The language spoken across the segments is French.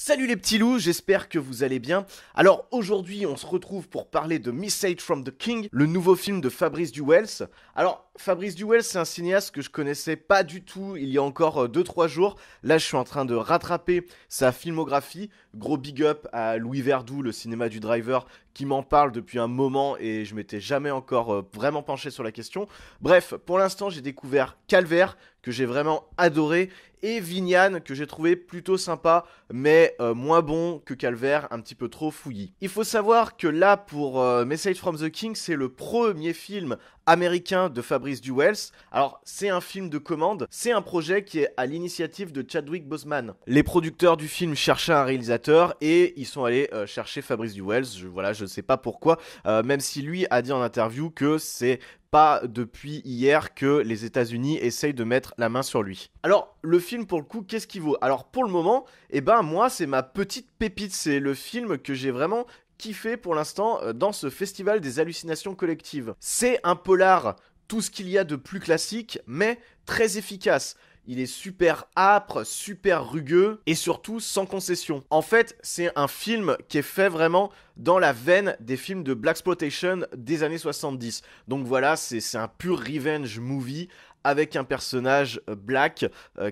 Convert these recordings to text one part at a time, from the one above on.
Salut les petits loups, j'espère que vous allez bien. Alors aujourd'hui on se retrouve pour parler de Message from the King, le nouveau film de Fabrice Duwels. Alors Fabrice Duwels c'est un cinéaste que je connaissais pas du tout il y a encore 2-3 jours. Là je suis en train de rattraper sa filmographie. Gros big up à Louis Verdoux, le cinéma du driver, qui m'en parle depuis un moment et je m'étais jamais encore vraiment penché sur la question. Bref, pour l'instant j'ai découvert Calvaire, que j'ai vraiment adoré, et Vignane, que j'ai trouvé plutôt sympa, mais moins bon que Calvaire, un petit peu trop fouillis. Il faut savoir que là, pour Message from the King, c'est le premier film américain de Fabrice Duwels. Alors, c'est un film de commande, c'est un projet qui est à l'initiative de Chadwick Boseman. Les producteurs du film cherchaient un réalisateur et ils sont allés chercher Fabrice Duwels. Je ne sais pas pourquoi, même si lui a dit en interview que c'est pas depuis hier que les États-Unis essayent de mettre la main sur lui. Alors, le film, pour le coup, qu'est-ce qu'il vaut? Alors, pour le moment, moi, c'est ma petite pépite. C'est le film que j'ai vraiment kiffé pour l'instant dans ce festival des hallucinations collectives. C'est un polar, tout ce qu'il y a de plus classique, mais très efficace. Il est super âpre, super rugueux et surtout sans concession. En fait, c'est un film qui est fait vraiment dans la veine des films de blaxploitation des années 70. Donc voilà, c'est un pur revenge movie avec un personnage black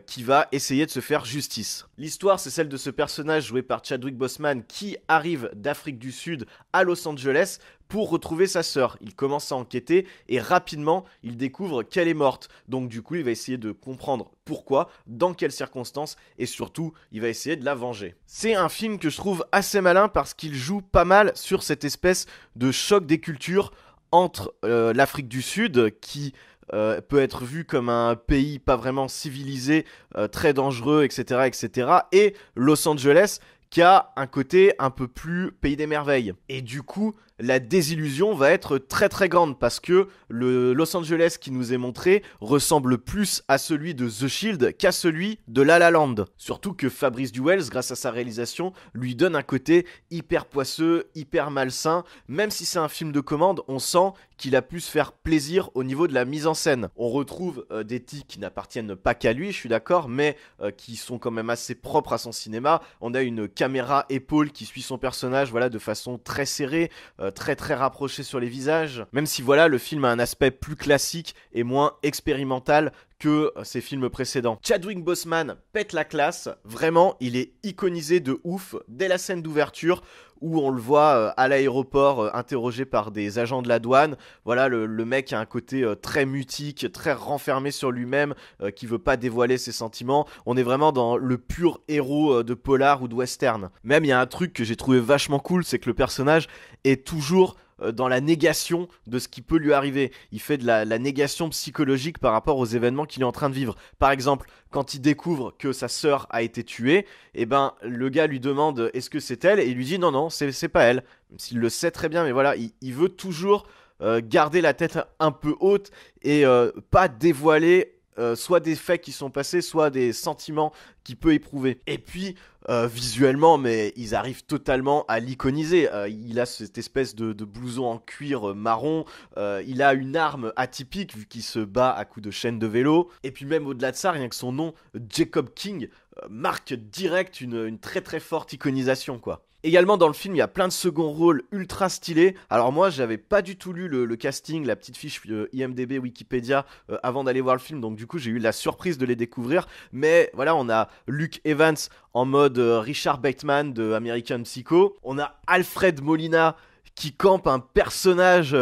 qui va essayer de se faire justice. L'histoire, c'est celle de ce personnage joué par Chadwick Boseman qui arrive d'Afrique du Sud à Los Angeles pour retrouver sa sœur. Il commence à enquêter et rapidement, il découvre qu'elle est morte. Donc du coup, il va essayer de comprendre pourquoi, dans quelles circonstances et surtout, il va essayer de la venger. C'est un film que je trouve assez malin parce qu'il joue pas mal sur cette espèce de choc des cultures entre l'Afrique du Sud qui peut être vu comme un pays pas vraiment civilisé, très dangereux, etc., etc., et Los Angeles qui a un côté un peu plus pays des merveilles. Et du coup, la désillusion va être très très grande parce que le Los Angeles qui nous est montré ressemble plus à celui de The Shield qu'à celui de La La Land. Surtout que Fabrice Duwels, grâce à sa réalisation, lui donne un côté hyper poisseux, hyper malsain. Même si c'est un film de commande, on sent qu'il a pu se faire plaisir au niveau de la mise en scène. On retrouve des tics qui n'appartiennent pas qu'à lui, je suis d'accord, mais qui sont quand même assez propres à son cinéma. On a une caméra épaule qui suit son personnage, voilà, de façon très serrée, très très rapprochée sur les visages. Même si voilà, le film a un aspect plus classique et moins expérimental que ses films précédents. Chadwick Boseman pète la classe, vraiment, il est iconisé de ouf dès la scène d'ouverture où on le voit à l'aéroport interrogé par des agents de la douane. Voilà, le mec a un côté très mutique, très renfermé sur lui-même, qui veut pas dévoiler ses sentiments. On est vraiment dans le pur héros de polar ou de western. Même il y a un truc que j'ai trouvé vachement cool, c'est que le personnage est toujours dans la négation de ce qui peut lui arriver. Il fait de la négation psychologique par rapport aux événements qu'il est en train de vivre. Par exemple, quand il découvre que sa sœur a été tuée, le gars lui demande est-ce que c'est elle, et il lui dit non, c'est pas elle. Même s'il le sait très bien, mais voilà, il veut toujours garder la tête un peu haute et pas dévoiler soit des faits qui sont passés, soit des sentiments qu'il peut éprouver. Et puis, visuellement, mais ils arrivent totalement à l'iconiser. Il a cette espèce de blouson en cuir marron. Il a une arme atypique, vu qu'il se bat à coups de chaîne de vélo. Et puis même au-delà de ça, rien que son nom, Jacob King, marque direct une très très forte iconisation, quoi. Également dans le film, il y a plein de seconds rôles ultra stylés. Alors moi, j'avais pas du tout lu le casting, la petite fiche IMDb, Wikipédia avant d'aller voir le film. Donc du coup, j'ai eu la surprise de les découvrir. Mais voilà, on a Luke Evans en mode Richard Bateman de American Psycho. On a Alfred Molina qui campe un personnage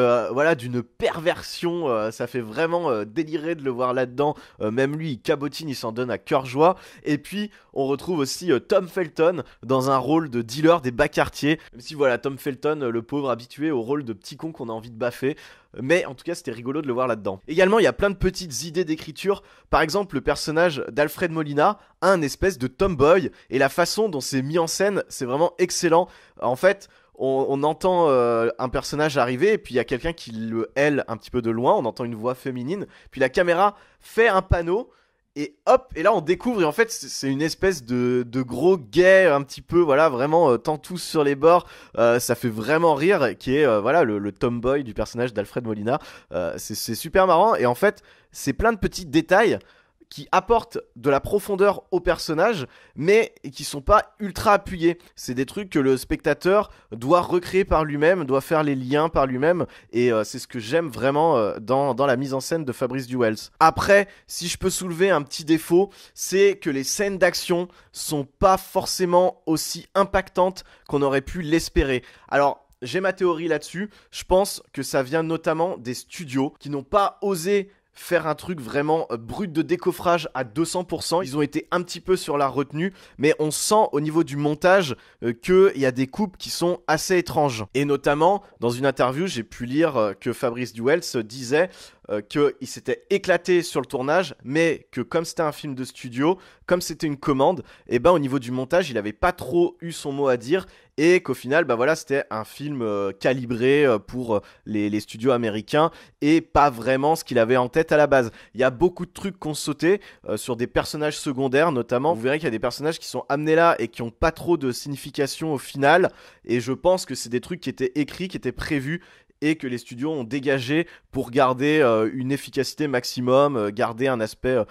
d'une perversion, ça fait vraiment délirer de le voir là-dedans, même lui il cabotine, il s'en donne à cœur joie. Et puis on retrouve aussi Tom Felton dans un rôle de dealer des bas quartiers, même si voilà, Tom Felton, le pauvre habitué au rôle de petit con qu'on a envie de baffer. Mais en tout cas c'était rigolo de le voir là-dedans. Également il y a plein de petites idées d'écriture. Par exemple le personnage d'Alfred Molina a un espèce de tomboy, et la façon dont c'est mis en scène c'est vraiment excellent. En fait on entend un personnage arriver et puis il y a quelqu'un qui le hèle un petit peu de loin, on entend une voix féminine, puis la caméra fait un panneau et hop, et là on découvre, et en fait c'est une espèce de gros gay un petit peu, voilà, vraiment tantous sur les bords, ça fait vraiment rire, qui est le tomboy du personnage d'Alfred Molina. C'est super marrant, et en fait c'est plein de petits détails qui apportent de la profondeur aux personnages, mais qui sont pas ultra appuyés. C'est des trucs que le spectateur doit recréer par lui-même, doit faire les liens par lui-même, et c'est ce que j'aime vraiment dans la mise en scène de Fabrice Duwels. Après, si je peux soulever un petit défaut, c'est que les scènes d'action sont pas forcément aussi impactantes qu'on aurait pu l'espérer. Alors, j'ai ma théorie là-dessus. Je pense que ça vient notamment des studios qui n'ont pas osé faire un truc vraiment brut de décoffrage à 200%. Ils ont été un petit peu sur la retenue, mais on sent au niveau du montage qu'il y a des coupes qui sont assez étranges. Et notamment, dans une interview, j'ai pu lire que Fabrice Duwels disait qu'il s'était éclaté sur le tournage, mais que comme c'était un film de studio, comme c'était une commande, et ben au niveau du montage, il n'avait pas trop eu son mot à dire, et qu'au final, bah voilà, c'était un film calibré pour les studios américains, et pas vraiment ce qu'il avait en tête à la base. Il y a beaucoup de trucs qu'on sautait sur des personnages secondaires, notamment. Vous verrez qu'il y a des personnages qui sont amenés là et qui n'ont pas trop de signification au final, et je pense que c'est des trucs qui étaient écrits, qui étaient prévus, et que les studios ont dégagé pour garder une efficacité maximum, garder un aspect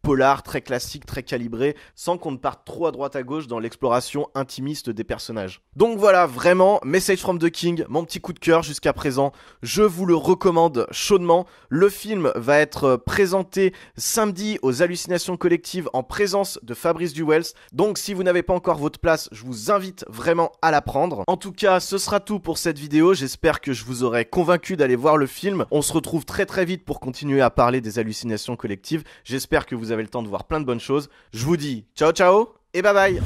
polar, très classique, très calibré, sans qu'on ne parte trop à droite à gauche dans l'exploration intimiste des personnages. Donc voilà, vraiment, Message from the King, mon petit coup de cœur jusqu'à présent, je vous le recommande chaudement. Le film va être présenté samedi aux Hallucinations Collectives en présence de Fabrice Duwels, donc si vous n'avez pas encore votre place, je vous invite vraiment à la prendre. En tout cas, ce sera tout pour cette vidéo, j'espère que je vous aurai convaincu d'aller voir le film. On se retrouve très très vite pour continuer à parler des Hallucinations Collectives, j'espère que vous avez le temps de voir plein de bonnes choses. Je vous dis ciao ciao et bye bye.